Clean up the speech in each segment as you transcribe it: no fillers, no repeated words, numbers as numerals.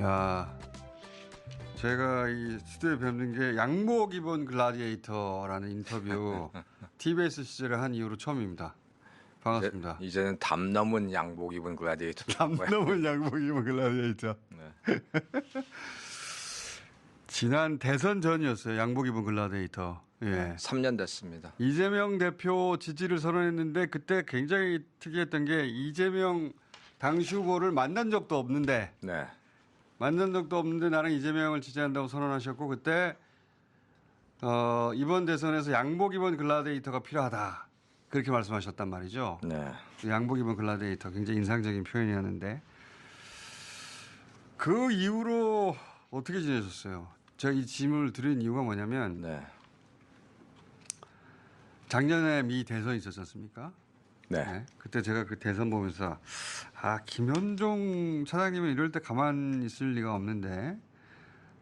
야, 제가 이 스튜디오에 뵙는 게 양복 입은 글라디에이터라는 인터뷰 TBS 시절에 한 이후로 처음입니다. 반갑습니다. 이제는 담 넘은 양복 입은 글라디에이터. 담 넘은 양복 입은 글라디에이터. 네. 지난 대선 전이었어요. 양복 입은 글라디에이터. 예. 3년 됐습니다. 이재명 대표 지지를 선언했는데 그때 굉장히 특이했던 게 이재명 당시 후보를 만난 적도 없는데 네. 나는 이재명을 지지한다고 선언하셨고 그때 이번 대선에서 양복 입은 글라디에이터가 필요하다. 그렇게 말씀하셨단 말이죠. 네. 양복 입은 글라디에이터 굉장히 인상적인 표현이었는데 그 이후로 어떻게 지내셨어요? 제가 이 질문을 드린 이유가 뭐냐면 네. 작년에 미 대선이 있었지 않습니까? 네. 네. 그때 제가 그 대선 보면서 김현종 차장님은 이럴 때 가만히 있을 리가 없는데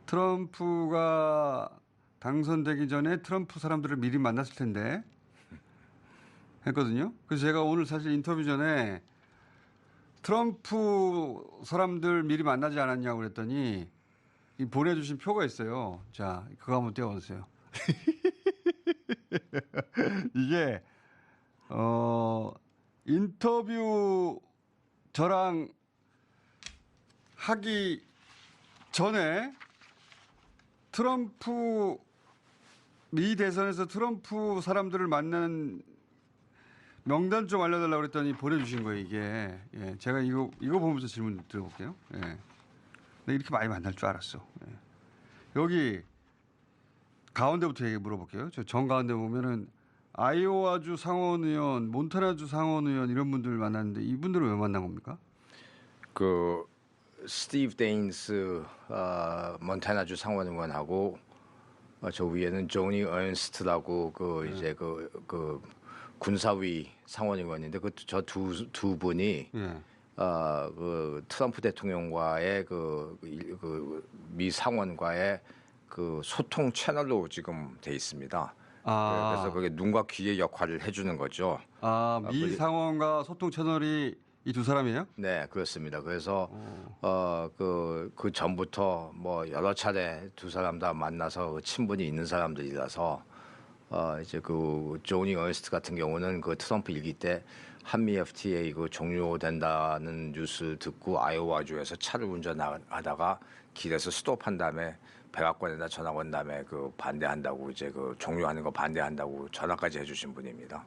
트럼프가 당선되기 전에 트럼프 사람들을 미리 만났을 텐데 했거든요. 그래서 제가 오늘 사실 인터뷰 전에 트럼프 사람들 미리 만나지 않았냐고 그랬더니 이 보내주신 표가 있어요. 자, 그거 한번 띄워보세요. 이게 인터뷰 저랑 하기 전에 트럼프 미 대선에서 트럼프 사람들을 만난 명단 좀 알려달라고 그랬더니 보내주신 거예요, 이게. 예, 제가 이거 보면서 질문 드려볼게요. 예. 내가 이렇게 많이 만날 줄 알았어. 예. 여기 가운데부터 얘기 물어볼게요. 저 정가운데 보면은 아이오와주 상원의원, 몬타나주 상원의원 이런 분들 만났는데 이분들은 왜 만난 겁니까? 그 스티브 데인스 몬타나주 상원의원하고 저 위에는 조니 어른스트라고 이제 그 군사위 상원의원인데 저 두 분이 그 트럼프 대통령과의 미 상원과의 그 소통 채널로 지금 돼 있습니다. 그래서 그게 눈과 귀의 역할을 해주는 거죠. 미 상원과 소통 채널이 이 두 사람이에요? 네, 그렇습니다. 그래서 그 전부터 뭐 여러 차례 두 사람 다 만나서 친분이 있는 사람들이라서 이제 그 조니 어스트 같은 경우는 그 트럼프 일기 때 한미 FTA 그 종료된다는 뉴스 듣고 아이오와주에서 차를 운전하다가 길에서 스톱한 다음에 백악관에다 전화 온 다음에 그 반대한다고 이제 그 종료하는 거 반대한다고 전화까지 해주신 분입니다.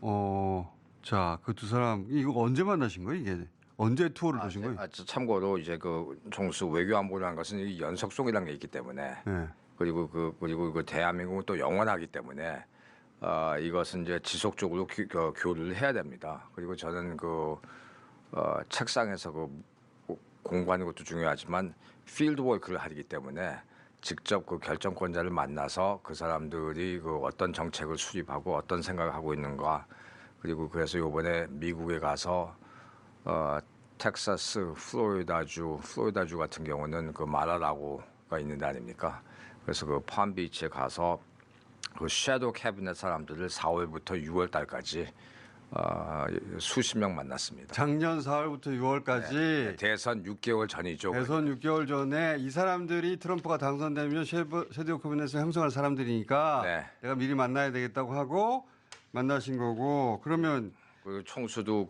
자, 그 두 사람 이거 언제 만나신 거예요? 이게 언제 투어를 하신 거예요? 참고로 이제 그 총수 외교안보라는 것은 연속성이라는 게 있기 때문에 네. 그리고 그 대한민국은 또 영원하기 때문에 이것은 이제 지속적으로 교류를 해야 됩니다. 그리고 저는 책상에서 공부하는 것도 중요하지만 필드 워크를 하기 때문에 직접 그 결정권자를 만나서 그 사람들이 어떤 정책을 수립하고 어떤 생각을 하고 있는가 그리고 그래서 이번에 미국에 가서 텍사스, 플로리다주 같은 경우는 그 마라라고가 있는 데 아닙니까? 그래서 그 팜비치에 가서 그 섀도우 캐비넷 사람들을 4월부터 6월 달까지 수십 명 만났습니다. 작년 4월부터 6월까지 네, 대선 6개월 전이죠. 대선 6개월 전에 이 사람들이 트럼프가 당선되면 섀도우 캐비넷을 형성할 사람들이니까 네. 내가 미리 만나야 되겠다고 하고 만나신 거고 그러면 그 총수도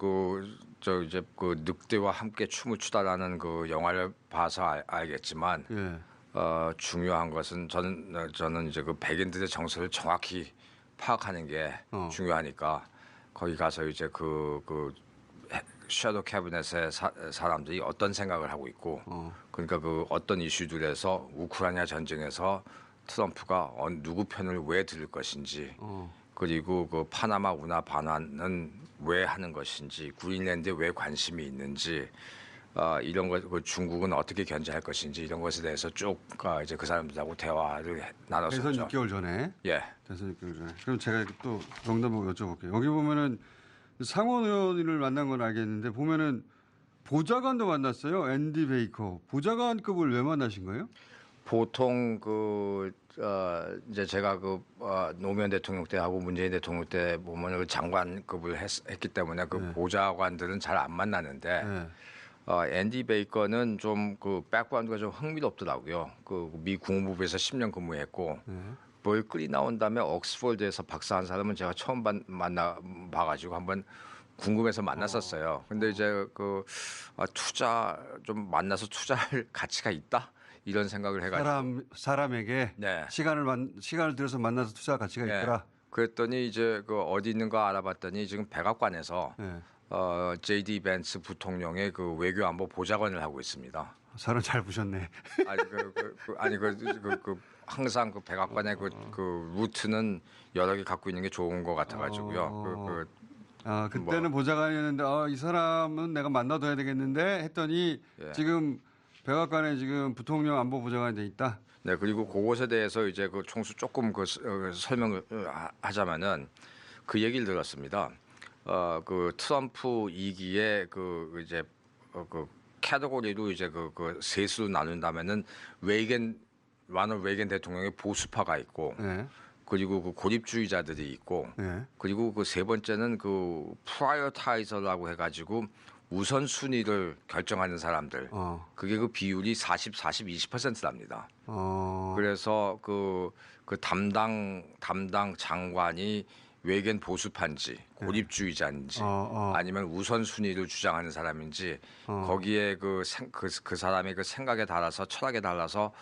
이제 그 늑대와 함께 춤을 추다라는 그 영화를 봐서 알겠지만 예. 중요한 것은 저는 이제 그 백인들의 정서를 정확히 파악하는 게 중요하니까 거기 가서 이제 그 섀도우 캐비넷의 사람들이 어떤 생각을 하고 있고 그러니까 그 어떤 이슈들에서 우크라이나 전쟁에서 트럼프가 누구 편을 왜 들을 것인지 그리고 그 파나마 운하 반환은 왜 하는 것인지 그린랜드에 왜 관심이 있는지 이런 것, 그 중국은 어떻게 견제할 것인지 이런 것에 대해서 쭉 이제 그 사람들하고 대화를 나눴었죠. 대선 6개월 전에. 예. 대선 6개월 전에. 그럼 제가 또 농담 보고 여쭤볼게요. 여기 보면은 상원 의원을 만난 건 알겠는데 보면은 보좌관도 만났어요. 앤디 베이커. 보좌관급을 왜 만나신 거예요? 보통 이제 제가 노무현 대통령 때 하고 문재인 대통령 때 보면 장관급을 했기 때문에 그 네. 보좌관들은 잘 안 만나는데 앤디 베이커는 좀 그 백그라운드가 좀 흥미롭더라고요. 그 미 국무부에서 10년 근무했고 벌클리 나온 다음에 옥스퍼드에서 박사한 사람은 제가 처음 만나 봐가지고 한번 궁금해서 만났었어요. 근데 이제 그 투자 좀 만나서 투자할 가치가 있다 이런 생각을 해가지고 사람에게 네. 시간을 들여서 만나서 투자 가치가 네. 있더라. 그랬더니 이제 그 어디 있는가 알아봤더니 지금 백악관에서 네. J.D. 벤츠 부통령의 그 외교안보 보좌관을 하고 있습니다. 사람 잘 보셨네. 아니 항상 그 백악관의 그 루트는 여러 개 갖고 있는 게 좋은 것 같아가지고요. 그때는 보좌관이었는데 이 사람은 내가 만나둬야 되겠는데 했더니 예. 지금 백악관에 지금 부통령 안보 보좌관이 돼 있다. 네, 그리고 그것에 대해서 이제 그 총수 조금 설명을 하자면은 그 얘기를 들었습니다. 그 트럼프 2기에 그 이제 그 카테고리로 이제 그 세수로 나눈다면은 라널드 레이건 대통령의 보수파가 있고 네. 그리고 그 고립주의자들이 있고 네. 그리고 그 세 번째는 그 프라이어타이저라고 해가지고 우선순위를 결정하는 사람들. 그게 그 비율이 40, 20%랍니다. 그래서 그 담당 장관이 외견 보수파인지 고립주의자인지 아니면 우선순위를 주장하는 사람인지 거기에 그 사람의 그 생각에 따라서 철학에 따라서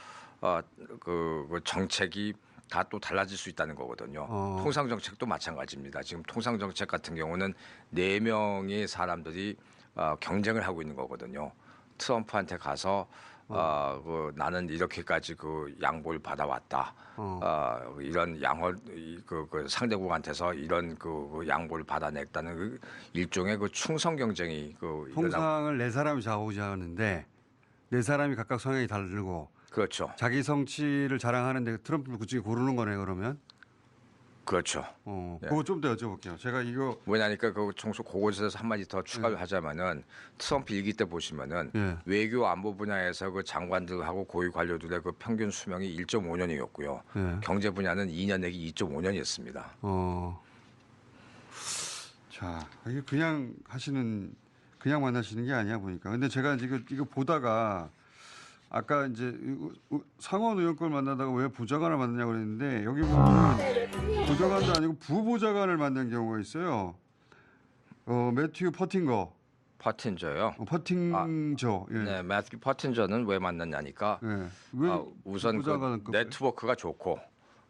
그 정책이 다 또 달라질 수 있다는 거거든요. 통상 정책도 마찬가지입니다. 지금 통상 정책 같은 경우는 4명의 사람들이 경쟁을 하고 있는 거거든요. 트럼프한테 가서 나는 이렇게까지 그 양보를 받아왔다. 이런 그 상대국한테서 이런 그 양보를 받아냈다는 그 일종의 그 충성 경쟁이 통상을 4사람이 좌우지하는데 4사람이 각각 성향이 다르고 그렇죠. 자기 성취를 자랑하는데 트럼프를 굳이 고르는 거네 그러면. 그렇죠. 그거 좀 더 여쭤볼게요. 제가 이거 왜냐니까 그 총수 그곳에서 한마디 더 추가를 하자면은 트럼프 일기 때 보시면은 외교 안보 분야에서 그 장관들하고 고위 관료들의 그 평균 수명이 1.5년이었고요. 경제 분야는 2년 내기 2.5년이었습니다. 자, 이게 그냥 만나시는 게 아니야 보니까. 근데 제가 지금 이거 보다가 아까 이제 상원 의원걸 만나다가 왜 보좌관을 만나냐고 그랬는데 여기 보면 보좌관도 아니고 부보좌관을 만난 경우가 있어요. 매튜 퍼틴저요. 퍼팅저. 예. 네, 매튜 퍼틴저는 왜 만났냐니까 왜 우선 그 네트워크가 좋고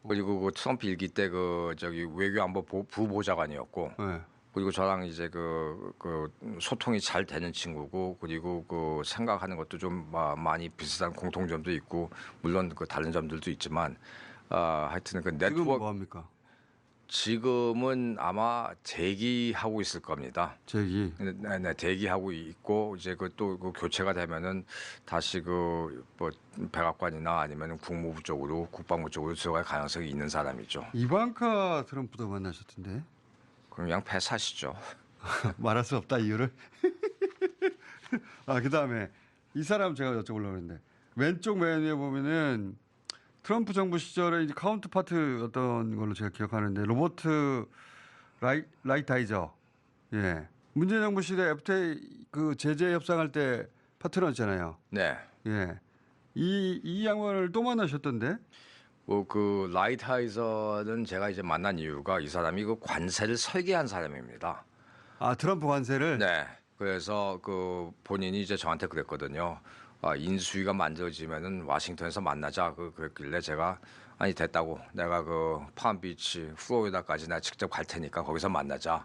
그리고 그 트럼프 일기 때 그 저기 외교안보 부보좌관이었고 그리고 저랑 이제 그 소통이 잘 되는 친구고 그리고 그 생각하는 것도 좀 많이 비슷한 공통점도 있고 물론 그 다른 점들도 있지만 하여튼 그 네트워크 지금 뭐 합니까? 지금은 아마 대기하고 있을 겁니다. 네, 대기하고 있고 이제 또 교체가 되면은 다시 뭐 백악관이나 아니면 국무부 쪽으로 국방부 쪽으로 들어갈 가능성이 있는 사람이죠. 이방카 트럼프도 만나셨던데? 그럼 그냥 패스하시죠. 말할 수 없다 이유를. 그다음에 이 사람 제가 여쭤보려고 했는데 왼쪽 맨 위에 보면은 트럼프 정부 시절에 이제 카운트파트였던 걸로 제가 기억하는데 로버트 라이트하이저. 예. 문재인 정부 시대 FTA 그 제재 협상할 때 파트너였잖아요. 네. 예. 이 양반을 또 만나셨던데? 그 라이트하이저는 제가 이제 만난 이유가 이 사람이 그 관세를 설계한 사람입니다. 트럼프 관세를? 네. 그래서 그 본인이 이제 저한테 그랬거든요. 인수위가 만들어지면은 워싱턴에서 만나자 그랬길래 제가 아니 됐다고 내가 그 palm비치 플로리다까지 내가 직접 갈 테니까 거기서 만나자.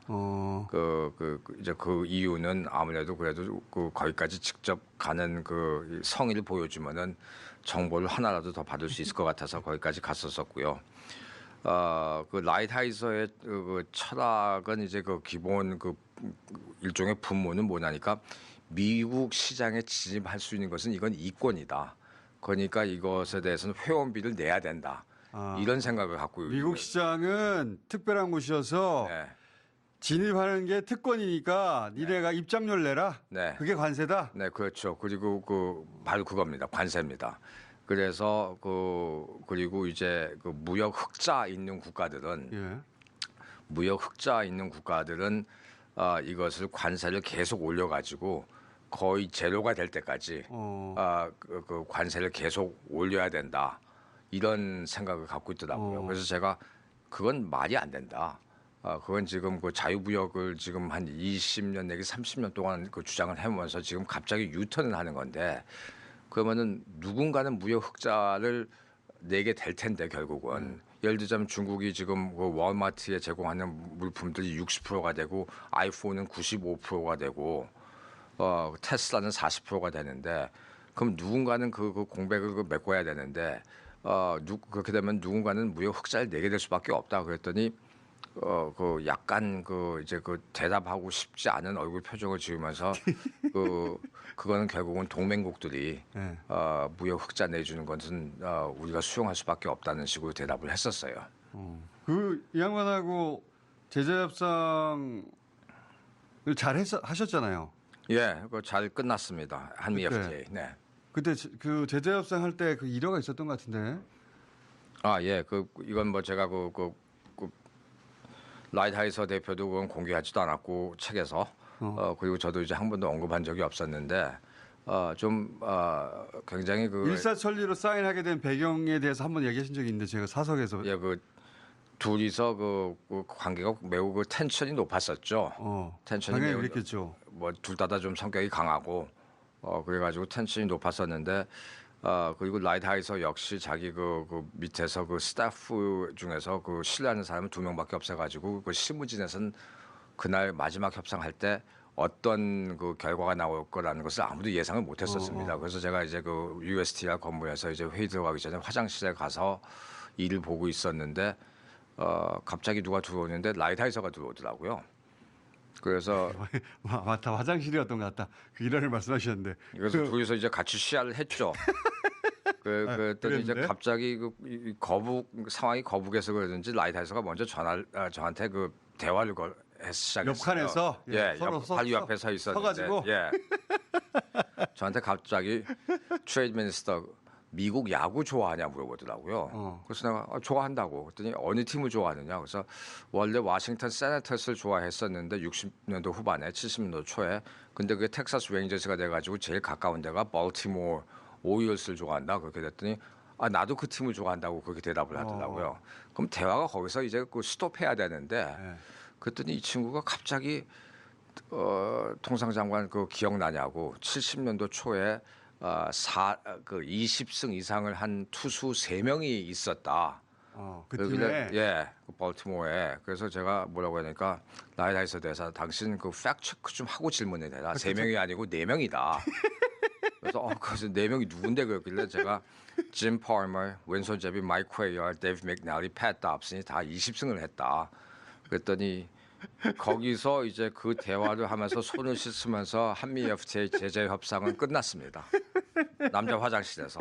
이제 그 이유는 아무래도 그래도 거기까지 직접 가는 그 성의를 보여주면은 정보를 하나라도 더 받을 수 있을 것 같아서 거기까지 갔었었고요. 그 라이트하이저의 그 철학은 이제 그 기본 그 일종의 분모는 뭐냐니까 미국 시장에 진입할 수 있는 것은 이건 이권이다. 그러니까 이것에 대해서는 회원비를 내야 된다. 이런 생각을 갖고 미국 시장은 특별한 곳이어서 진입하는 게 특권이니까 니네가 입장료를 내라. 네. 그게 관세다. 네, 그렇죠. 그리고 바로 그겁니다. 관세입니다. 그래서 그리고 이제 그 무역 흑자 있는 국가들은 이것을 관세를 계속 올려가지고 거의 제로가 될 때까지 그 관세를 계속 올려야 된다 이런 생각을 갖고 있더라고요. 그래서 제가 그건 말이 안 된다. 그건 지금 그 자유무역을 지금 한 20년 내지 30년 동안 그 주장을 해오면서 지금 갑자기 유턴을 하는 건데 그러면은 누군가는 무역 흑자를 내게 될 텐데 결국은 예를 들자면 중국이 지금 그 월마트에 제공하는 물품들이 60%가 되고 아이폰은 95%가 되고 테슬라는 40%가 되는데 그럼 누군가는 그 공백을 메꿔야 되는데 그렇게 되면 누군가는 무역 흑자를 내게 될 수밖에 없다 그랬더니 그 약간 그 이제 그 대답하고 싶지 않은 얼굴 표정을 지으면서 그거는 결국은 동맹국들이 네. 무역 흑자 내주는 것은 우리가 수용할 수밖에 없다는 식으로 대답을 했었어요. 그 이 양반하고 제재 협상을 잘 하셨잖아요. 예, 그거 잘 끝났습니다. 한미 그때. FTA. 네. 그때 그 제재 협상 할 때 그 일화가 있었던 것 같은데. 예, 이건 뭐 제가 라이트하이서 대표도 그건 공개하지도 않았고 책에서 그리고 저도 이제 한 번도 언급한 적이 없었는데 굉장히 일사천리로 사인하게 된 배경에 대해서 한번 얘기하신 적이 있는데 제가 사석에서 예, 둘이서 그 관계가 매우 그 텐션이 높았었죠. 텐션이 당연히 매우 그랬겠죠. 뭐 둘 다 좀 성격이 강하고 그래가지고 텐션이 높았었는데 그리고 라이트하이서 역시 자기 그 밑에서 그 스태프 중에서 그 신뢰하는 사람은 2명밖에 없어가지고 그 실무진에서는 그날 마지막 협상할 때 어떤 그 결과가 나올 거라는 것을 아무도 예상을 못했었습니다. 그래서 제가 이제 그 USTR 건물에서 이제 회의 들어가기 전에 화장실에 가서 일을 보고 있었는데 갑자기 누가 들어오는데 라이트하이서가 들어오더라고요. 그래서 맞다 화장실이었던 것 같다. 그 일화를 말씀하셨는데. 그래서 둘이서 이제 같이 시야를 했죠. 그랬더니 이제 그랬는데? 갑자기 상황이 거북해서 그러든지 라이트하이서가 먼저 저한테 그 대화를 시작했어요. 옆칸에서 서로 바로 옆에 서 있었는데 서가지고 예. 저한테 갑자기 트레이드 미니스터 미국 야구 좋아하냐 물어보더라고요. 그래서 내가 좋아한다고 그랬더니 어느 팀을 좋아하느냐. 그래서 원래 워싱턴 세네터스를 좋아했었는데 60년도 후반에 70년도 초에 근데 그게 텍사스 레인저스가 돼가지고 제일 가까운 데가 벌티모어 오일스를 좋아한다. 그렇게 됐더니 나도 그 팀을 좋아한다고 그렇게 대답을 하더라고요. 그럼 대화가 거기서 이제 스톱해야 되는데 그랬더니 이 친구가 갑자기 통상장관 기억나냐고 70년도 초에 20승 이상을 한 투수 3명이 있었다. 그 팀에 벌티모어에. 그래서 제가 뭐라고 하니까 라이트하이서 대사 당신 그 팩트 체크 좀 하고 질문해 대라. 3명이 아니고 4명이다. 그래서 그래서 4명이 누군데 그랬길래 제가 짐 팔머, 왼손잡이 마이크 웨이어, 데이브 맥날리, 팻 dobson이 다 20승을 했다. 그랬더니 거기서 이제 그 대화를 하면서 손을 씻으면서 한미 FTA 제재 협상은 끝났습니다. 남자 화장실에서.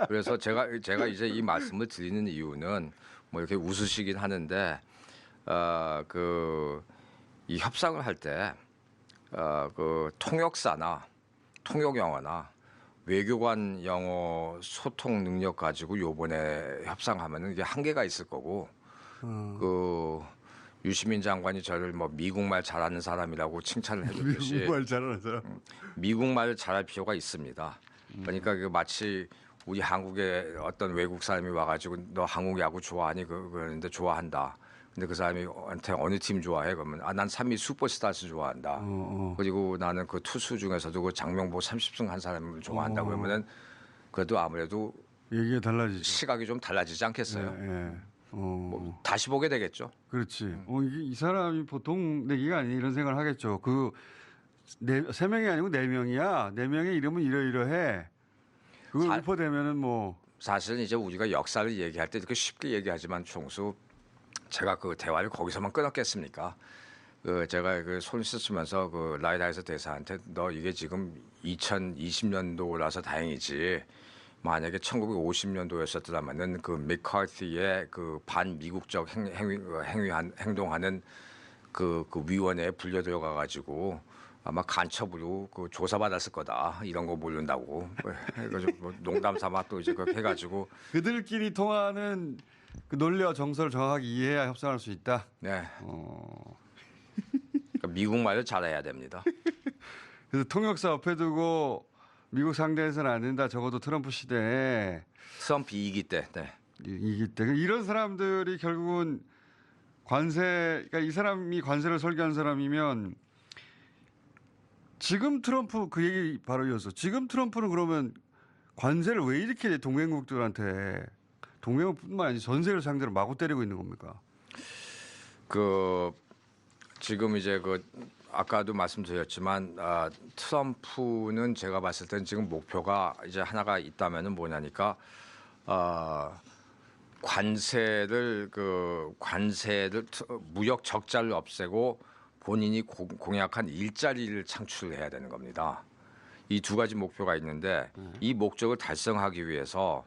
그래서 제가 이제 이 말씀을 드리는 이유는 뭐 이렇게 웃으시긴 하는데 이 협상을 할 때 그 통역사나 통역 영어나 외교관 영어 소통 능력 가지고 요번에 협상하면은 이게 한계가 있을 거고 유시민 장관이 저를 뭐 미국말 잘하는 사람이라고 칭찬을 해줬듯이 미국말 잘하는 사람. 미국말을 잘할 필요가 있습니다. 그러니까 마치 우리 한국에 어떤 외국 사람이 와가지고 너 한국 야구 좋아하니 그러는데 좋아한다. 근데 그 사람이한테 어느 팀 좋아해? 그러면 난 삼미 슈퍼스타즈 좋아한다. 그리고 나는 그 투수 중에서도 그 장명보 30승 한 사람을 좋아한다. 그러면은 그래도 아무래도 얘기가 달라지죠. 시각이 좀 달라지지 않겠어요? 예. 뭐 다시 보게 되겠죠. 그렇지. 이 사람이 보통 내기가 아니 이런 생각을 하겠죠. 세 명이 아니고 4명이야. 4명의 이름은 이러이러해. 그걸 유포되면은 뭐 사실은 이제 우리가 역사를 얘기할 때 이렇게 쉽게 얘기하지만 총수 제가 그 대화를 거기서만 끊었겠습니까? 제가 손 씻으면서 라이트하이서 대사한테 너 이게 지금 2020년도라서 다행이지. 만약에 1950년도였었더라면은 그 맥카티의 그 반미국적 행동하는 그 위원회에 불려 들어가 가지고 아마 간첩으로 조사받았을 거다 이런 거 모른다고 해가지고 뭐 농담 삼아 또 이제 그렇게 해가지고 그들끼리 통하는 그 논리와 정서를 정확하게 이해해야 협상할 수 있다. 네. 미국 말을 잘해야 됩니다. 그래서 통역사 옆에 두고 미국 상대해서는 안 된다. 적어도 트럼프 시대에 트럼프 2기 때. 네. 이기 때 이런 사람들이 결국은 그러니까 이 사람이 관세를 설계한 사람이면 지금 트럼프 그 얘기 바로 이어서 지금 트럼프는 그러면 관세를 왜 이렇게 동맹국들한테 동맹국뿐만 아니라 전 세계를 상대로 마구 때리고 있는 겁니까? 그 지금 이제 그 아까도 말씀드렸지만 트럼프는 제가 봤을 때는 지금 목표가 이제 하나가 있다면은 뭐냐니까 관세를 무역 적자를 없애고 본인이 공약한 일자리를 창출해야 되는 겁니다. 이 두 가지 목표가 있는데 이 목적을 달성하기 위해서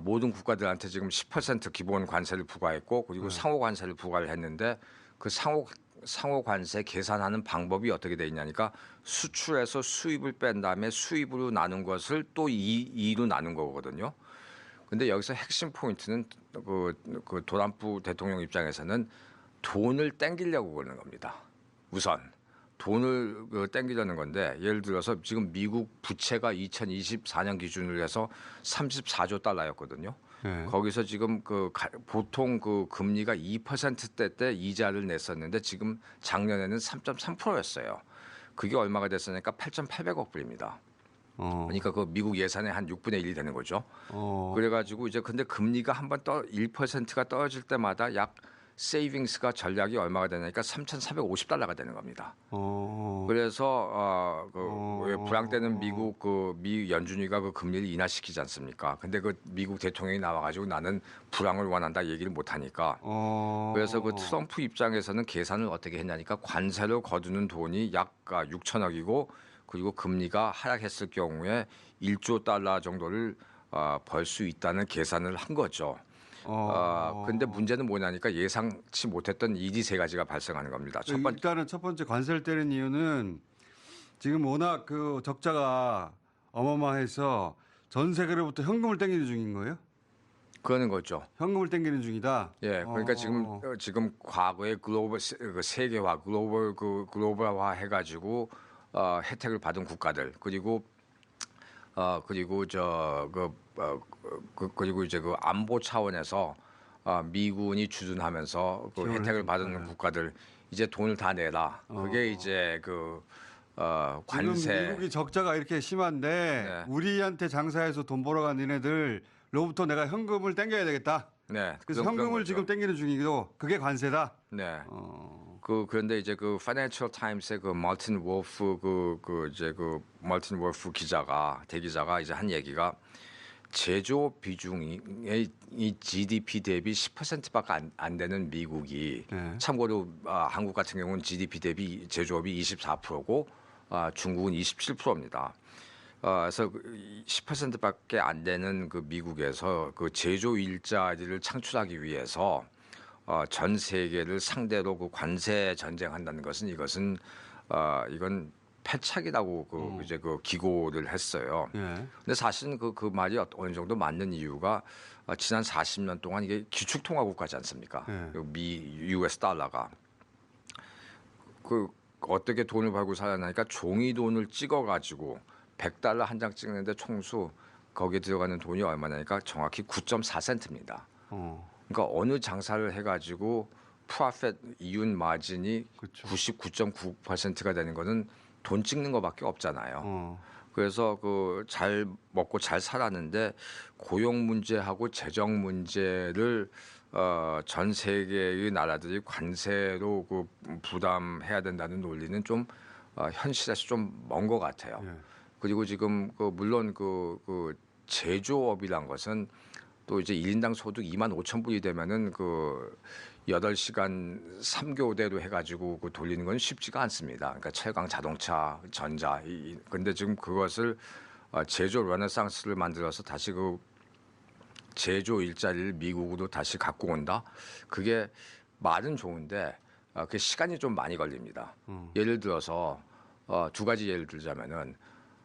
모든 국가들한테 지금 10% 기본 관세를 부과했고 그리고 상호 관세를 부과를 했는데 그 상호 관세 계산하는 방법이 어떻게 돼 있냐니까 수출해서 수입을 뺀 다음에 수입으로 나눈 것을 또 2로 나눈 거거든요. 근데 여기서 핵심 포인트는 그 도남프 대통령 입장에서는 돈을 땡기려고 그러는 겁니다. 우선 돈을 땡기려는 건데 예를 들어서 지금 미국 부채가 2024년 기준으로 해서 34조 달러였거든요. 네. 거기서 지금 보통 그 금리가 2%대 때 이자를 냈었는데 지금 작년에는 3.3%였어요. 그게 얼마가 됐으니까 8,800억 불입니다. 그러니까 그 미국 예산의 한 6분의 1이 되는 거죠. 그래가지고 이제 근데 금리가 한번 1%가 떨어질 때마다 약 세이빙스가 전략이 얼마가 되냐니까 3,450달러가 되는 겁니다. 그래서 왜 불황 때는 미 연준위가 그 금리를 인하시키지 않습니까? 근데 그 미국 대통령이 나와가지고 나는 불황을 원한다 얘기를 못 하니까. 그래서 그 트럼프 입장에서는 계산을 어떻게 했냐니까 관세로 거두는 돈이 약 6천억이고 그리고 금리가 하락했을 경우에 1조 달러 정도를 벌 수 있다는 계산을 한 거죠. 근데 문제는 뭐냐니까 예상치 못했던 일이 세 가지가 발생하는 겁니다. 일단은 첫 번째 관세를 때린 이유는 지금 워낙 그 적자가 어마어마해서 전 세계로부터 현금을 땡기는 중인 거예요? 그러는 거죠. 현금을 땡기는 중이다. 예, 그러니까 지금 과거에 글로벌 세계화, 글로벌화 해가지고 혜택을 받은 국가들 그리고 그리고 이제 그 안보 차원에서 미군이 주둔하면서 그 혜택을 받은 국가들 이제 돈을 다 내라. 그게 이제 관세. 지금 미국이 적자가 이렇게 심한데 네. 우리한테 장사해서 돈 벌어간 니네들로부터 내가 현금을 땡겨야 되겠다. 네. 그래서 현금을 지금 땡기는 중이고 그게 관세다. 네. 그런데 이제 그 파이낸셜 타임스의 그 말틴 월프 말틴 월프 대기자가 이제 한 얘기가 제조업 비중이 이 GDP 대비 10%밖에 안 되는 미국이 참고로 한국 같은 경우는 GDP 대비 제조업이 24%고 중국은 27%입니다. 그래서 10%밖에 안 되는 그 미국에서 그 제조 일자리를 창출하기 위해서 전 세계를 상대로 그 관세 전쟁한다는 것은 이건 패착이라고 이제 기고를 했어요. 근데 사실은 그 말이 어느 정도 맞는 이유가 지난 40년 동안 이게 기축통화국가지 않습니까? US 달러가 어떻게 돈을 벌고 살아나니까 종이 돈을 찍어가지고 100달러 한 장 찍는데 총수 거기에 들어가는 돈이 얼마냐니까 정확히 9.4센트입니다. 그러니까 어느 장사를 해가지고 프로핏 이윤 마진이 99.9%가 되는 거는 돈 찍는 거밖에 없잖아요. 그래서 잘 먹고 잘 살았는데 고용 문제하고 재정 문제를 전 세계의 나라들이 관세로 부담해야 된다는 논리는 좀 현실에서 좀 먼 것 같아요. 그리고 지금 물론 제조업이란 것은 또 이제 1인당 소득 25,000불이 되면은 8시간 3교대로 해가지고 돌리는 건 쉽지가 않습니다. 그러니까 철강 자동차, 전자. 근데 지금 그것을 제조 르네상스를 만들어서 다시 제조 일자리를 미국으로 다시 갖고 온다. 그게 말은 좋은데 그 시간이 좀 많이 걸립니다. 예를 들어서 두 가지 예를 들자면은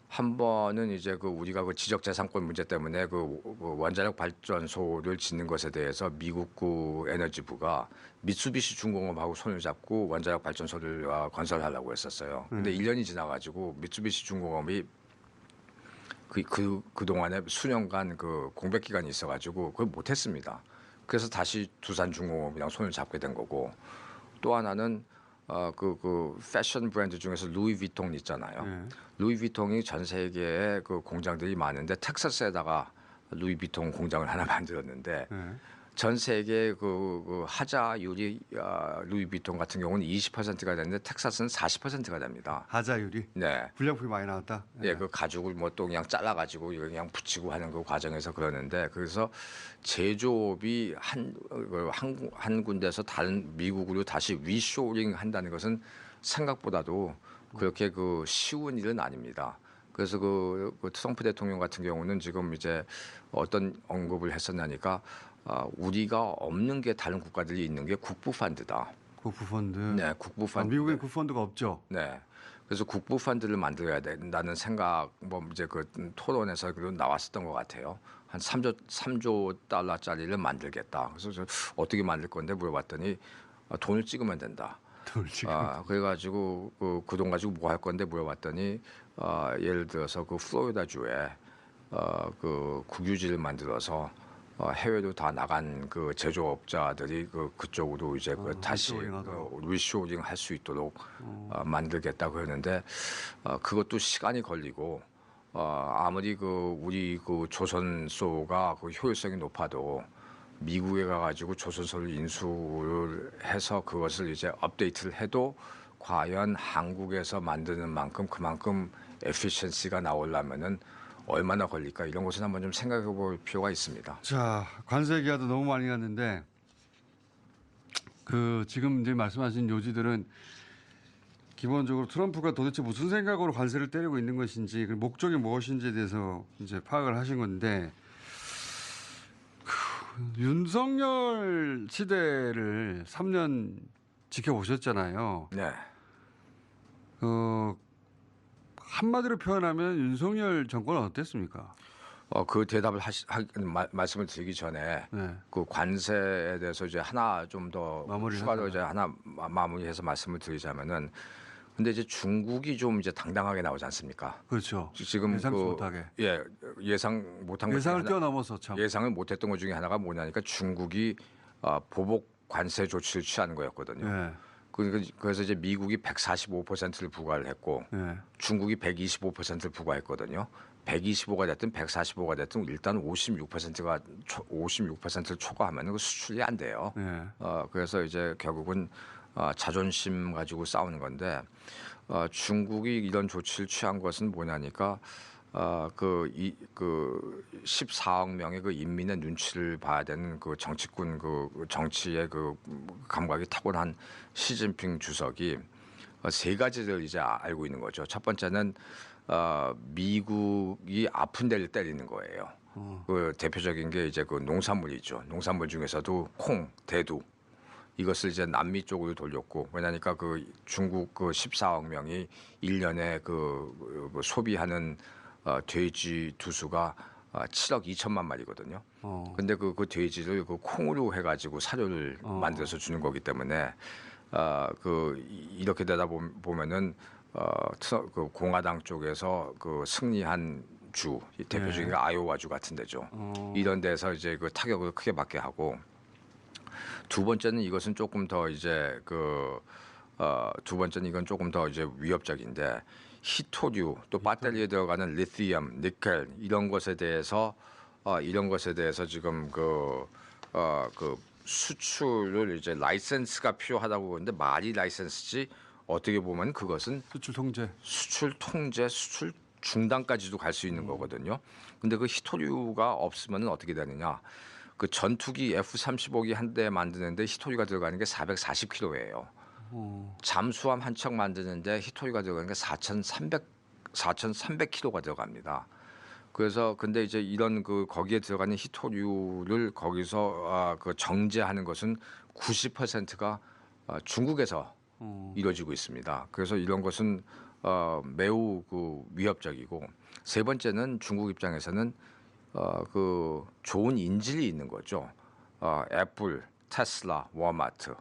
한 번은 이제 그 우리가 그 지적재산권 문제 때문에 그 원자력 발전소를 짓는 것에 대해서 미국 그 에너지부가 미쓰비시 중공업하고 손을 잡고 원자력 발전소를 건설하려고 했었어요. 근데 1년이 지나가지고 미쓰비시 중공업이 그동안에 수년간 그 공백 기간이 있어가지고 그걸 못했습니다. 그래서 다시 두산중공업이랑 손을 잡게 된 거고, 또 하나는 그 패션 브랜드 중에서 루이비통 있잖아요. 루이비통이 전 세계에 그 공장들이 많은데 텍사스에다가 루이비통 공장을 하나 만들었는데 전 세계 그 하자율이 루이비통 같은 경우는 20%가 되는데 텍사스는 40%가 됩니다. 하자율이 네. 불량품이 많이 나왔다. 예, 그 가죽을 뭐 또 그냥 잘라가지고 그냥 붙이고 하는 그 과정에서 그러는데, 그래서 제조업이 한 군데서 다른 미국으로 다시 위쇼링 한다는 것은 생각보다도 그렇게 그 쉬운 일은 아닙니다. 그래서 그 트럼프 대통령 같은 경우는 지금 이제 어떤 언급을 했었냐니까 우리가 없는 게 다른 국가들이 있는 게 국부 펀드다. 국부 펀드. 네, 국부 펀드. 미국엔 국부 펀드가 없죠. 네. 그래서 국부 펀드를 만들어야 된다는 생각, 뭐 이제 그 토론에서 나왔었던 것 같아요. 한 3조 달러짜리를 만들겠다. 그래서 저 어떻게 만들 건데 물어봤더니 돈을 찍으면 된다. 돈을 찍으면. 그래가지고 그 돈 가지고 뭐 할 건데 물어봤더니 예를 들어서 그 플로리다 주에 그 국유지를 만들어서 해외로 다 나간 그 제조업자들이 그쪽으로 이제 다시 리쇼링 할 수 있도록 만들겠다 그러는데 그것도 시간이 걸리고 아무리 우리 조선소가 그 효율성이 높아도 미국에 가가지고 조선소를 인수를 해서 그것을 이제 업데이트를 해도 과연 한국에서 만드는 그만큼 에피션시가 나오려면은 얼마나 걸릴까, 이런 것은 한번 좀 생각해 볼 필요가 있습니다. 자, 관세 얘기하도 너무 많이 갔는데 지금 이제 말씀하신 요지들은 기본적으로 트럼프가 도대체 무슨 생각으로 관세를 때리고 있는 것인지, 그 목적이 무엇인지에 대해서 이제 파악을 하신 건데, 윤석열 시대를 3년 지켜보셨잖아요. 네. 한마디로 표현하면 윤석열 정권은 어땠습니까? 그 대답을 말씀을 드리기 전에 그 관세에 대해서 이제 하나 좀 더 추가로 이제 하나 마무리해서 말씀을 드리자면은, 근데 이제 중국이 좀 이제 당당하게 나오지 않습니까? 그렇죠. 지금 예상치 못하게. 예상 못한 것 예상을 뛰어넘어서 참. 예상을 못했던 것 중에 하나가 뭐냐니까 중국이 보복 관세 조치를 취하는 거였거든요. 그래서 이제 미국이 145%를 부과를 했고 중국이 125%를 부과했거든요. 125가 됐든 145가 됐든 일단 56%를 초과하면 그 수출이 안 돼요. 그래서 이제 결국은 자존심 가지고 싸우는 건데, 중국이 이런 조치를 취한 것은 뭐냐니까 그 14억 명의 그 인민의 눈치를 봐야 되는 그 정치꾼 정치의 감각이 탁월한 시진핑 주석이 세 가지를 이제 알고 있는 거죠. 첫 번째는 미국이 아픈 데를 때리는 거예요. 그 대표적인 게 이제 그 농산물이죠. 농산물 중에서도 콩, 대두, 이것을 이제 남미 쪽으로 돌렸고, 왜냐니까 중국 14억 명이 1년에 소비하는 돼지 두수가 7억 2천만 마리거든요. 근데 그 돼지를 콩으로 해가지고 사료를 만들어서 주는 거기 때문에 이렇게 되다 보면은 공화당 쪽에서 승리한 주, 대표적인 게 아이오와주 같은 데죠. 이런 데서 이제 타격을 크게 받게 하고, 두 번째는 이것은 조금 더 이제 이건 조금 더 이제 위협적인데, 히토류, 또 배터리에 들어가는 리튬, 니켈 이런 것에 대해서 지금 수출을 이제 라이센스가 필요하다고 그러는데, 말이 라이센스지 어떻게 보면 그것은 수출 통제, 수출 중단까지도 갈 수 있는 거거든요. 근데 그 히토류가 없으면 어떻게 되느냐? 그 전투기 F-35기 한 대 만드는데 히토류가 들어가는 게 440kg예요. 잠수함 한 척 만드는데 히토류가 들어가는 게 4,300kg가 들어갑니다. 그래서 근데 이제 이런 거기에 들어가는 히토류를 거기서 정제하는 것은 90%가 중국에서 이루어지고 있습니다. 그래서 이런 것은 매우 그 위협적이고 세 번째는 중국 입장에서는 그 좋은 인질이 있는 거죠. 애플, 테슬라, 워마트.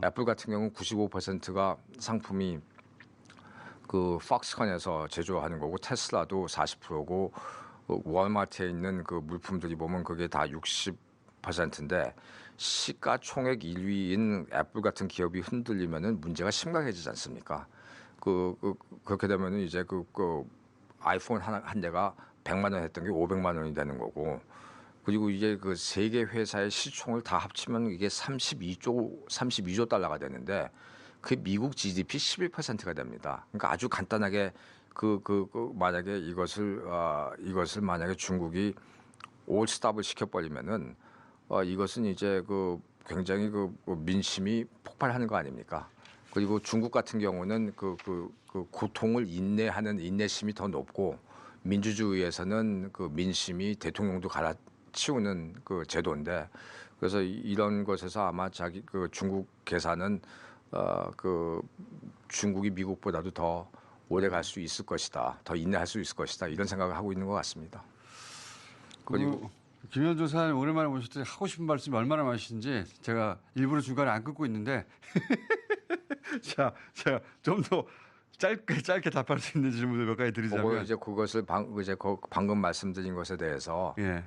애플 같은 경우 95%가 상품이 그 팍스컨에서 제조하는 거고 테슬라도 40%고 월마트에 있는 그 물품들이 보면 그게 다 60%인데 시가총액 1위인 애플 같은 기업이 흔들리면은 문제가 심각해지지 않습니까? 그렇게 되면은 이제 그 아이폰 한 대가 100만 원 했던 게 500만 원이 되는 거고 그리고 이제 그 세 개 회사의 시총을 다 합치면 이게 32조 달러가 되는데 그 미국 GDP 11%가 됩니다. 그러니까 아주 간단하게 만약에 이것을 만약에 중국이 올스탑을 시켜버리면은 이것은 이제 그 굉장히 그 민심이 폭발하는 거 아닙니까? 그리고 중국 같은 경우는 그 고통을 인내하는 인내심이 더 높고 민주주의에서는 그 민심이 대통령도 갈아치우는 그 제도인데 그래서 이런 것에서 아마 그 중국 계산은 그 중국이 미국보다도 더 오래 갈 수 있을 것이다, 더 인내할 수 있을 것이다 이런 생각을 하고 있는 것 같습니다. 그리고 김현조 사장님 오랜만에 모셨더니 하고 싶은 말씀이 얼마나 많으신지 제가 일부러 중간에 안 끊고 있는데 자, 제가 좀 더 짧게 답할 수 있는 질문을 몇 가지 드리자면 이제 그것을 방금 말씀드린 것에 대해서 예.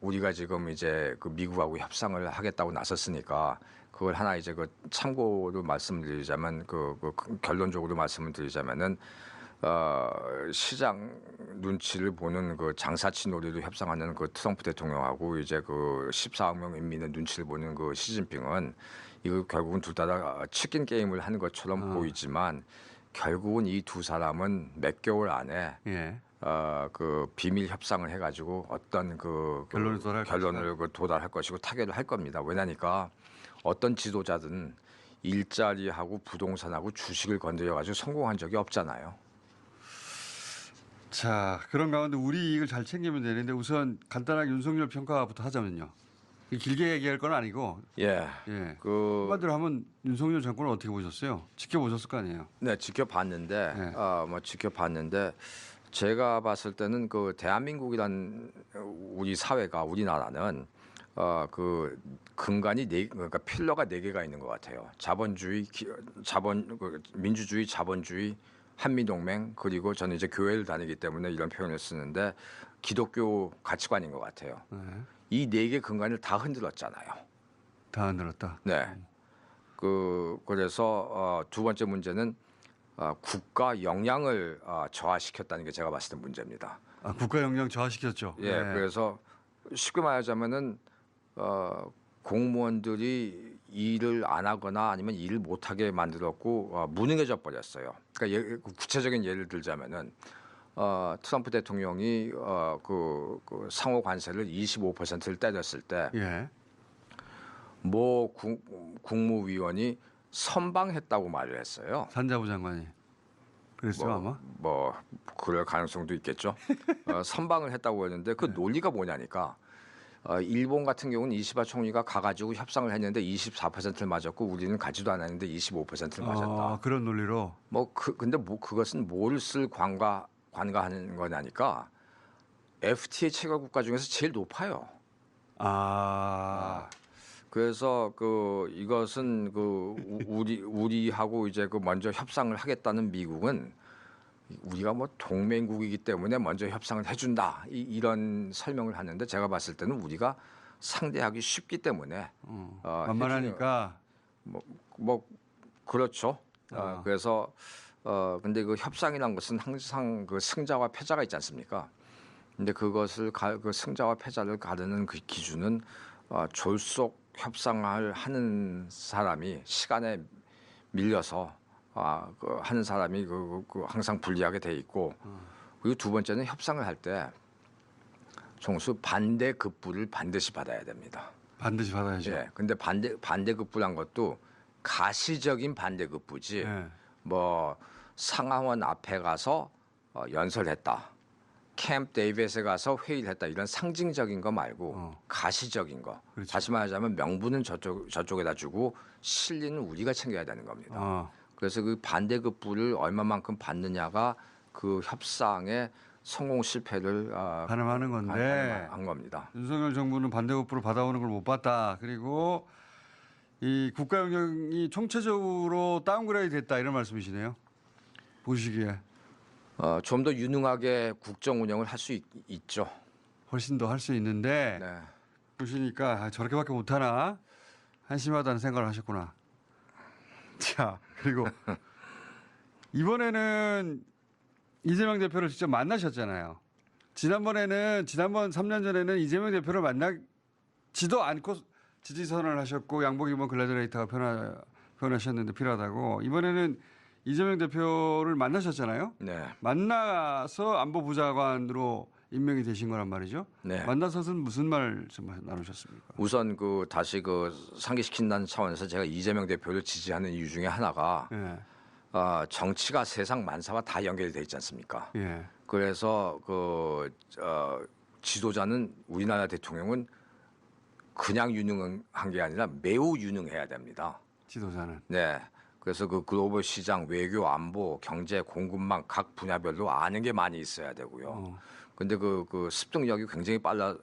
우리가 지금 이제 그 미국하고 협상을 하겠다고 나섰으니까 그걸 하나 이제 그 참고로 말씀드리자면 결론적으로 말씀을 드리자면은 시장 눈치를 보는 그 장사치 놀이로 협상하는 그 트럼프 대통령하고 이제 그 14억 명 인민의 눈치를 보는 그 시진핑은 이거 결국은 둘 다 치킨 게임을 하는 것처럼 보이지만 결국은 이 두 사람은 몇 개월 안에 예. 그 비밀 협상을 해가지고 어떤 결론을 도달할 것이고 타결을 할 겁니다. 왜냐니까 어떤 지도자든 일자리하고 부동산하고 주식을 건드려가지고 성공한 적이 없잖아요. 자, 그런 가운데 우리 이익을 잘 챙기면 되는데 우선 간단하게 윤석열 평가부터 하자면요. 길게 얘기할 건 아니고 예. 한마디로 하면 윤석열 정권을 어떻게 보셨어요? 지켜보셨을 거 아니에요? 네, 지켜봤는데 네. 지켜봤는데 제가 봤을 때는 그 대한민국이란 우리 사회가 우리나라는 그 근간이 그러니까 필러가 네 개가 있는 것 같아요. 자본주의, 민주주의, 자본주의, 한미동맹 그리고 저는 이제 교회를 다니기 때문에 이런 표현을 쓰는데 기독교 가치관인 것 같아요. 네. 이 네 개 근간을 다 흔들었잖아요. 다 흔들었다. 네. 그래서 두 번째 문제는 국가 역량을 저하시켰다는 게 제가 봤을 때 문제입니다. 국가 역량 저하시켰죠. 예, 네. 그래서 쉽게 말하자면은 공무원들이 일을 안 하거나 아니면 일을 못하게 만들었고 무능해져 버렸어요. 그러니까 구체적인 예를 들자면은 트럼프 대통령이 그 상호 관세를 25%를 때렸을 때 예. 국무위원이 선방했다고 말을 했어요. 산자부 장관이 그랬어요 아마. 그럴 가능성도 있겠죠. 선방을 했다고 했는데 그 논리가 뭐냐니까 일본 같은 경우는 이시바 총리가 가가지고 협상을 했는데 24%를 맞았고 우리는 가지도 않았는데 25%를 맞았다. 그런 논리로. 근데 그것은 뭘 쓸 관가하는 거냐니까 FTA 체결 국가 중에서 제일 높아요. 그래서 이것은 우리하고 이제 먼저 협상을 하겠다는 미국은 우리가 동맹국이기 때문에 먼저 협상을 해준다 이런 설명을 하는데 제가 봤을 때는 우리가 상대하기 쉽기 때문에 만만하니까 그렇죠. 그래서 근데 그 협상이란 것은 항상 그 승자와 패자가 있지 않습니까? 근데 그것을 그 승자와 패자를 가르는 그 기준은 졸속 협상을 하는 사람이 시간에 밀려서 하는 사람이 항상 불리하게 돼 있고 그리고 두 번째는 협상을 할 때 총수 반대급부를 반드시 받아야 됩니다. 반드시 받아야죠. 예. 근데 반대급부란 것도 가시적인 반대급부지 네. 상하원 앞에 가서 연설했다. 캠프 데이빗에 가서 회의를 했다. 이런 상징적인 거 말고 가시적인 거. 그렇죠. 다시 말하자면 명분은 저쪽에다 주고 실리는 우리가 챙겨야 되는 겁니다. 그래서 그 반대급부를 얼마만큼 받느냐가 그 협상의 성공 실패를 가늠하는 건데 한 겁니다. 윤석열 정부는 반대급부를 받아오는 걸 못 봤다. 그리고 이 국가영역이 총체적으로 다운그레이드 됐다 이런 말씀이시네요. 보시기에. 좀 더 유능하게 국정 운영을 할 수 있죠. 훨씬 더 할 수 있는데 네. 보시니까 저렇게밖에 못하나 한심하다는 생각을 하셨구나. 자, 그리고 이번에는 이재명 대표를 직접 만나셨잖아요. 지난번 3년 전에는 이재명 대표를 만나지도 않고 지지선언을 하셨고 양복 입은 글래디레이터가 표현하셨는데 필요하다고. 이번에는 이재명 대표를 만나셨잖아요. 네. 만나서 안보부장관으로 임명이 되신 거란 말이죠. 네. 만나서는 무슨 말씀 나누셨습니까? 우선 다시 상기시킨다는 차원에서 제가 이재명 대표를 지지하는 이유 중에 하나가 예. 정치가 세상 만사와 다 연결이 돼 있지 않습니까? 예. 그래서 지도자는 우리나라 대통령은 그냥 유능한 게 아니라 매우 유능해야 됩니다. 지도자는. 네. 그래서 글로벌 시장, 외교, 안보, 경제, 공급망 각 분야별로 아는 게 많이 있어야 되고요. 근데 습득력이 굉장히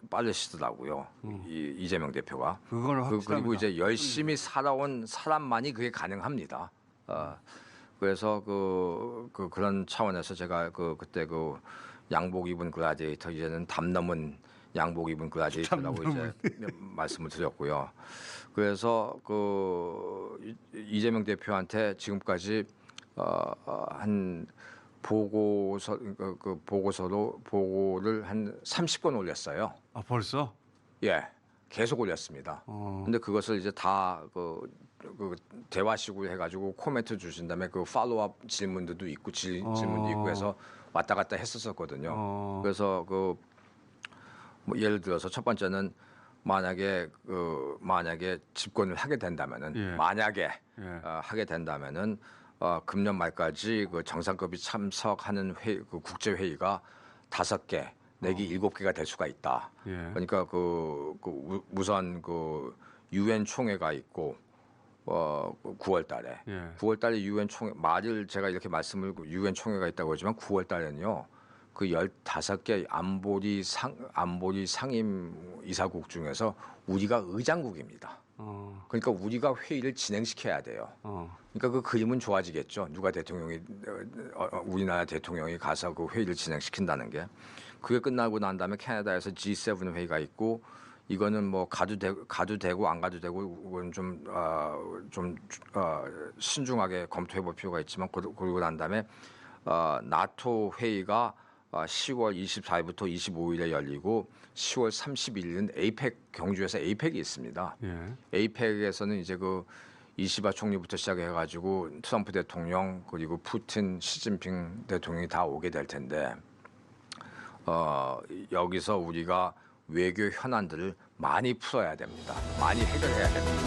빠르시더라고요. 이재명 대표가. 그걸 확실합니다. 그리고 이제 열심히 살아온 사람만이 그게 가능합니다. 그래서 그런 차원에서 제가 그때 양복 입은 글라디에이터 이제는 담 넘은 양복 입은 글라디에이터라고 이제 말씀을 드렸고요. 그래서 이재명 대표한테 지금까지 한 보고를 한 30건 올렸어요. 아, 벌써? 예, 계속 올렸습니다. 근데 그것을 이제 다 대화식으로 해가지고 코멘트 주신 다음에 팔로우업 질문들도 있고 질문도 있고 해서 왔다 갔다 했었거든요. 그래서 뭐 예를 들어서 첫 번째는 만약에 집권을 하게 된다면은 예. 만약에 예. 하게 된다면은 금년 말까지 정상급이 참석하는 국제 회의가 5개 내지 7개가 될 수가 있다. 예. 그러니까 우선 유엔 총회가 있고 9월달에 예. 9월달에 유엔 총회 말을 제가 이렇게 말씀을 유엔 총회가 있다고 하지만 9월달에는요. 15개 안보리 상임 이사국 중에서 우리가 의장국입니다. 그러니까 우리가 회의를 진행시켜야 돼요. 그러니까 그 그림은 좋아지겠죠. 누가 우리나라 대통령이 가서 그 회의를 진행시킨다는 게. 그게 끝나고 난 다음에 캐나다에서 G7 회의가 있고 이거는 뭐 가도 되고 안 가도 되고 그건 좀 신중하게 검토해 볼 필요가 있지만 그러고 난 다음에 나토 회의가 10월 24일부터 25일에 열리고 10월 31일은 에이펙 경주에서 에이펙이 있습니다. 예. 에이펙에서는 이제 이시바 총리부터 시작해가지고 트럼프 대통령 그리고 푸틴, 시진핑 대통령이 다 오게 될 텐데 여기서 우리가 외교 현안들을 많이 풀어야 됩니다. 많이 해결해야 됩니다.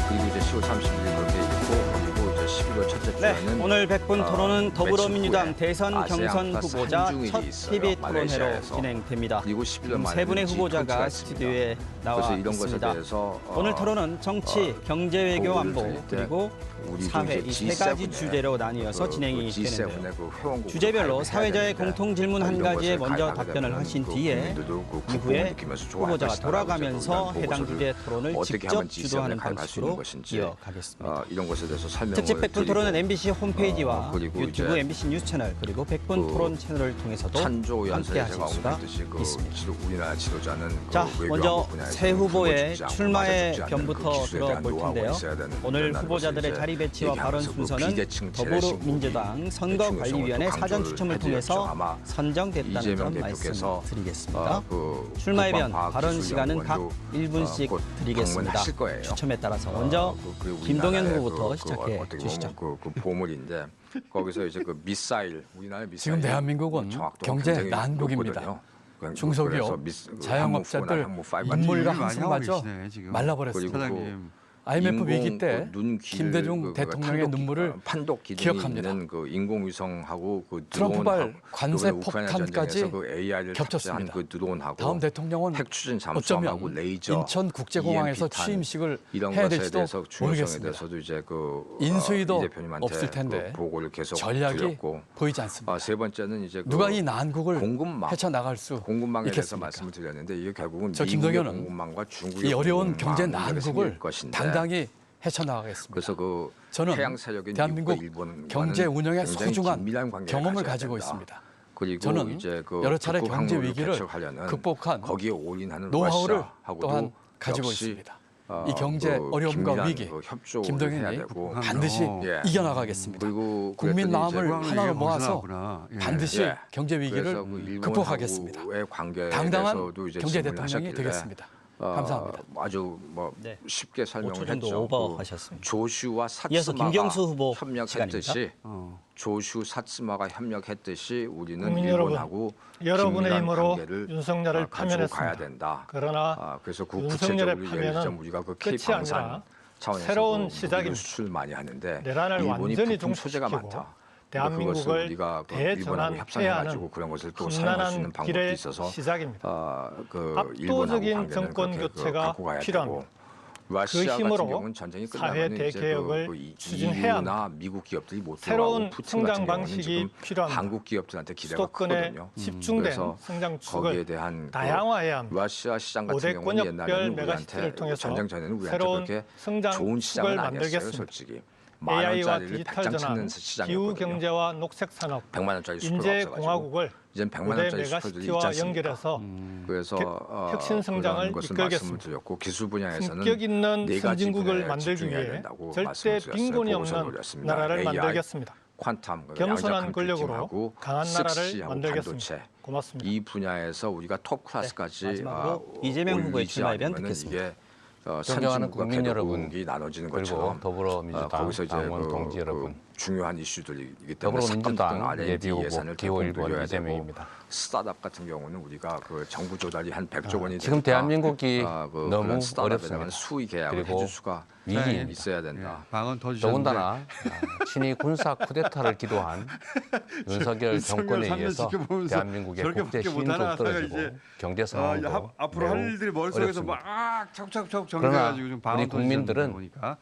그리고 이제 10월 30일 그렇게 있고 그리고 이제 11월 첫째 주에는 오늘 100분 토론은 더불어민주당 며칠 후에 대선 아세안 경선 플러스 후보자 한중일이 첫 있어요. TV 토론회로 말레이시아에서. 진행됩니다. 그리고 11월 세 말에는 분의 후보자가 G20가 스튜디오에 있습니다. 나와 그래서 이런 것에 있습니다. 대해서 오늘 토론은 정치, 경제, 외교, 보고를 안보 드릴 때 그리고 우리 사회 이제 이 세 가지 G7의 주제로 나뉘어서 진행이 G7의 되는데요. 회원국으로 주제별로 가입을 사회자의 해야 되는데 공통 질문 한 이런 가지에 것을 먼저 가입하게 답변을 되면 하신 그 뒤에 국민들도 국뽕을 이후에 느끼면서 좋아할 후보자가 것이다라고 돌아가면서 이제 해당 보고서를 주제 토론을 어떻게 직접 하면 G7에 주도하는 가입할 수 있는 방식으로 것인지 이어가겠습니다. 이런 것에 대해서 설명을 특집 100분 토론은 드리고 MBC 홈페이지와 그리고 유튜브 이제 MBC 뉴스 채널 그리고 100분 토론 채널을 통해서도 찬조 함께 연설에 하실 제가 수가 언급했듯이 있습니다. 우리나라 지도자는 자, 외교 먼저 안보 분야에서 새 후보의 굶어 죽지 않고 출마의 맞아 죽지 않는 변부터 기술에 대한 들어볼 노하우가 텐데요. 있어야 되는 오늘 것을 후보자들의 이제 자리 배치와 발언 얘기하면서 순서는 비대칭 더불어민주당 재래신국이 선거관리위원회 중요성을 사전 또 추첨을 강조를 통해서 해드렸죠. 아마 선정됐다는 이재명 점 대표께서 말씀드리겠습니다. 출마의변 발언 시간은 각 1분씩 드리겠습니다. 방문하실 거예요. 추첨에 따라서 먼저 김동연 후보부터 시작해 어떻게 주시죠. 보면 그 보물인데 거기서 이제 미사일 우리나라 미사일 지금 대한민국은 정확도가 경제 굉장히 난국입니다. 높거든요. 중소기업, 자영업자들 인물과 많이 하고 한순간저 계시네, 지금. 말라버렸습니다. 그리고 사장님. IMF 위기 때 눈, 귀를 김대중 대통령의 눈물을 판독 기능이 기억합니다. 있는 그 인공위성하고 그 트럼프발 관세 폭탄까지 그 AI를 겹쳤습니다. 그 드론하고 다음 대통령은 핵 추진 잠수함하고 어쩌면 레이저, 인천국제공항에서 EMP 탄, 취임식을 이런 해야 것에 될지도 대해서 중요성에 모르겠습니다. 대해서도 이제 그 인수위도 이 대표님한테 없을 텐데 그 보고를 계속 전략이 드렸고 보이지 않습니다. 세 번째는 이제 누가 그 이 난국을 공급망, 헤쳐나갈 수 공급망에 대해서 있겠습니까? 말씀을 드렸는데 이게 결국은 저 미국의 김동연은 공급망과 중국의 이 어려운 경제 공급망이 생길 난국을 것인데 당당히 헤쳐나가겠습니다. 그래서 그 저는 해양 세력인 대한민국 미국과 일본과는 경제 운영에 굉장히 소중한 긴밀한 관계를 경험을 가져야 가지고 된다. 있습니다. 그리고 저는 이제 그 여러 차례 북극 경제 항로를 위기를 개척하려는 극복한 거기에 올인하는 노하우를 러시아하고도 또한 가지고 역시 있습니다. 이 경제 그 어려움과 긴밀한 위기 그 협조를 해야 김동연이 되고 반드시 예. 이겨나가겠습니다. 그리고 국민 그랬더니 이제 마음을 하나로 모아서 거구나. 예. 반드시 예. 경제 위기를 그래서 그 일본하고의 극복하겠습니다. 관계에 당당한 대해서도 이제 경제 질문을 대통령이 하셨길래 되겠습니다. 감사합니다. 아주 뭐 네. 쉽게 설명을 5초 정도 했죠. 오버하셨습니다. 조슈와 이어서 사츠마가 김경수 후보 협력했듯이 조슈 사츠마가 협력했듯이 우리는 국민 일본하고 여러분의 긴밀한 힘으로 관계를 윤석열을 가지고 가야 파면했습니다. 된다. 그러나 그래서 그 윤석열의 구체적으로 예를 파면은 들자면 우리가 그 끝이 K 방산 아니라 차원에서 새로운 그 무기를 시작입니다. 수출 많이 하는데 내란을 일본이 완전히 부품 소재가 종식시키고 많다. 대한민국을 그것을 우리가 그 일본하고 대전환해야 협상해가지고 하는 그런 것을 또 사용할 수 있는 험난한 방법도 길의 있어서 시작입니다. 그 압도적인 일본하고 정권 관계는 교체가 갖고 가야 필요합니다. 되고 러시아 같은 힘으로 경우는 전쟁이 사회 끝나면 이제 대개혁을 EU나 추진해야 합니다. 미국 기업들이 못 새로운 들어가고 푸틴 성장 같은 경우는 방식이 지금 필요합니다. 한국 기업들한테 기대가 수도권에 크거든요. 집중된 그래서 성장 거기에 축을 대한 다양화해야 합니다. 러시아 시장 같은 5대 경우는 권역별 옛날에는 메가시티를 우리한테 통해서 전쟁 전에는 우리한테 새로운 그렇게 성장 좋은 시장은 축을 아니었어요, 만들겠습니다. 솔직히. 만 AI와 원짜리를 디지털 100장 전환, 찾는 기후 시장이었거든요. 경제와 녹색 산업, 100만 원짜리 슈퍼가 인재 없어가지고 공화국을 이젠 100만 5대 원짜리 슈퍼들이 있지 메가시티와 않습니까? 연결해서 그래서 혁신 성장을 그런 것을 이끌겠습니다. 말씀을 드렸고 기술 분야에서는 품격 있는 네 가지 선진국을 분야에 만들기 집중해야 위해 된다고 절대 말씀을 드렸어요. 빈곤이 보고서를 없는 올렸습니다. 나라를 AI, 만들겠습니다. 퀀텀, 겸손한 양자 권력으로 컴퓨팅하고 강한 나라를 6G하고 만들겠습니다. 반도체 고맙습니다. 이 분야에서 우리가 톱 클래스까지 마지막으로 이재명 후보의 올리지 출마 이벤 않으면은 듣겠습니다. 이게 존경하는 선진국과 국민 여러분, 개도국이 나눠지는 그리고 것처럼 더불어민주당 거기서 이제 당원 동지 여러분, 중요한 이슈들이기 때문에 더불어민주당 R&D 예비 후보 예산을 기호 대폭 1번 늘려야 이재명입니다. 되고 스타트업 같은 경우는 우리가 그 정부 조달이 한 100조 원이 지금 대한민국이 너무 그런 스타트업에 대한 어렵습니다. 수의 계약을 그리고 해줄 수가 위기입니다. 있어야 된다. 방언 터주셨는데 더군다나 친위 군사 쿠데타를 기도한 윤석열 정권에 삼년 의해서 지켜보면서 대한민국의 저렇게밖에 국제 못하나 신인도 하다가 떨어지고 이제 경제 상황도 앞으로 할 매우 일들이 머릿속에서 어렵습니다. 막 차곡차곡 그러나 정리해가지고 좀 방언 우리 국민들은 터주셨는데 보니까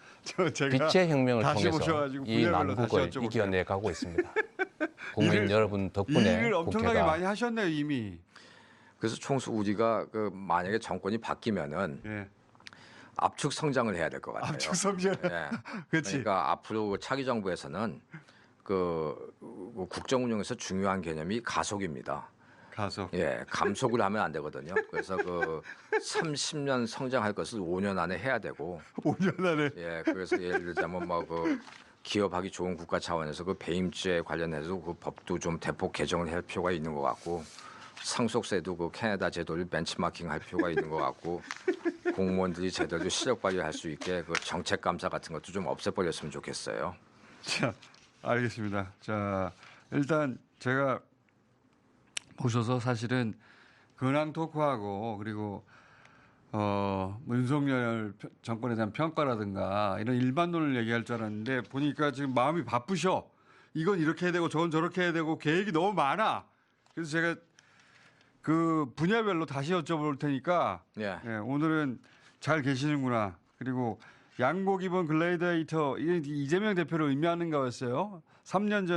제가 빛의 혁명을 다시 통해서 모셔가지고 이 분야별로 다시 난국을 여쭤볼게요. 이겨내 가고 있습니다. 국민 일을- 여러분 덕분에 일을 엄청나게 국회가 많이 하셨네요 이미. 그래서 총수 우리가 그 만약에 정권이 바뀌면은 예. 압축 성장을 해야 될 것 같아요. 압축 성장. 예. 그렇지. 그러니까 앞으로 차기 정부에서는 그 국정 운영에서 중요한 개념이 가속입니다. 가서. 예, 감속을 하면 안 되거든요. 그래서 그 30년 성장할 것을 5년 안에 해야 되고, 5년 안에. 예, 그래서 예를 들자면 뭐 그 기업하기 좋은 국가 차원에서 그 배임죄 관련해서 그 법도 좀 대폭 개정을 할 필요가 있는 것 같고, 상속세도 그 캐나다 제도를 벤치마킹 할 필요가 있는 것 같고, 공무원들이 제대로 실력 발휘할 수 있게 그 정책 감사 같은 것도 좀 없애버렸으면 좋겠어요. 자, 알겠습니다. 자, 일단 제가 모셔서 사실은 근황 토크하고 그리고 뭐 윤석열 정권에 대한 평가라든가 이런 일반론을 얘기할 줄 알았는데 보니까 지금 마음이 바쁘셔. 이건 이렇게 해야 되고 저건 저렇게 해야 되고 계획이 너무 많아. 그래서 제가 그 분야별로 다시 여쭤볼 테니까 예. 예, 오늘은 잘 계시는구나. 그리고 양복 입은 글래디에이터 이게 이재명 대표를 의미하는 거였어요. 3년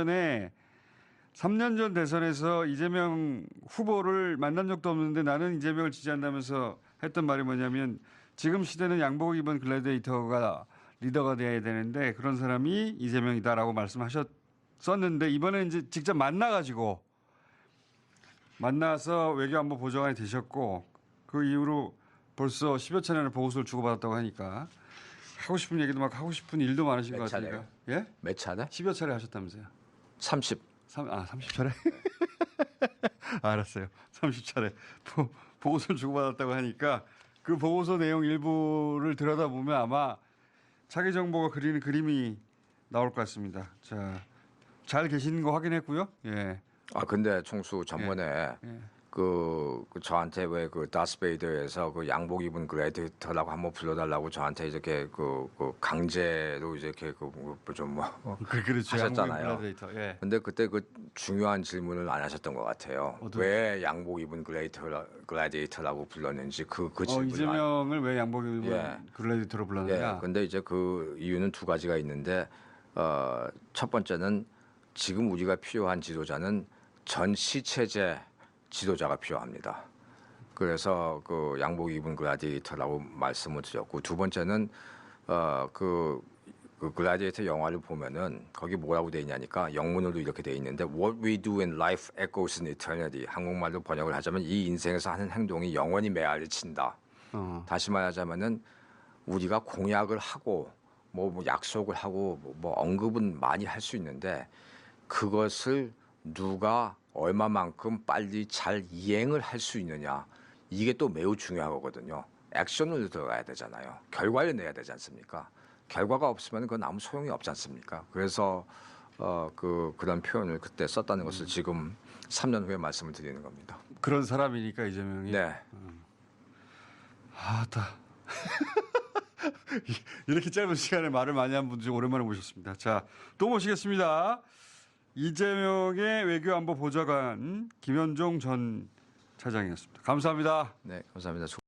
전 대선에서 이재명 후보를 만난 적도 없는데 나는 이재명을 지지한다면서 했던 말이 뭐냐면 지금 시대는 양복 입은 글래디에이터가 리더가 돼야 되는데 그런 사람이 이재명이다라고 말씀하셨었는데 이번에 이제 직접 만나서 외교안보 보좌관이 되셨고 그 이후로 벌써 10여 차례나 보고서를 주고받았다고 하니까 하고 싶은 얘기도 막 하고 싶은 일도 많으신 몇 것 같으니까. 차례요? 예? 몇 차례? 10여 차례 하셨다면서요. 30. 30차례? 알았어요. 30차례. 보고서를 주고받았다고 하니까 그 보고서 내용 일부를 들여다보면 아마 차기 정보가 그리는 그림이 나올 것 같습니다. 자, 잘 계시는 거 확인했고요. 예. 근데 총수 전번에 저한테 왜 그 다스베이더에서 그 양복 입은 글래디에이터라고 한번 불러달라고 저한테 이렇게 그 강제로 이렇게 그렇죠. 하셨잖아요. 양복 입은 글래디에이터. 예. 근데 그때 그 중요한 질문을 안 하셨던 것 같아요. 왜 양복 입은 글래디에이터라고 불렀는지 그 질문을 이재명을 왜 양복 입은 예. 글래디에이터로 불렀느냐? 예. 근데 이제 그 이유는 두 가지가 있는데 첫 번째는 지금 우리가 필요한 지도자는 전시 체제 지도자가 필요합니다. 그래서 그 양복 입은 글래디에이터라고 말씀을 드렸고 두 번째는 그 글래디에이터 영화를 보면은 거기 뭐라고 돼 있냐니까 영문으로 이렇게 돼 있는데 What we do in life echoes in eternity. 한국말로 번역을 하자면 이 인생에서 하는 행동이 영원히 메아리친다. 다시 말하자면은 우리가 공약을 하고 뭐 약속을 하고 뭐 언급은 많이 할 수 있는데 그것을 누가 얼마만큼 빨리 잘 이행을 할 수 있느냐 이게 또 매우 중요하거든요. 액션을 들어가야 되잖아요. 결과를 내야 되지 않습니까? 결과가 없으면 그건 아무 소용이 없지 않습니까? 그래서 그런 표현을 그때 썼다는 것을 지금 3년 후에 말씀을 드리는 겁니다. 그런 사람이니까 이재명이. 네. 아따. 이렇게 짧은 시간에 말을 많이 한 분 중 오랜만에 모셨습니다. 자, 또 모시겠습니다. 이재명의 외교안보 보좌관 김현종 전 차장이었습니다. 감사합니다. 네, 감사합니다.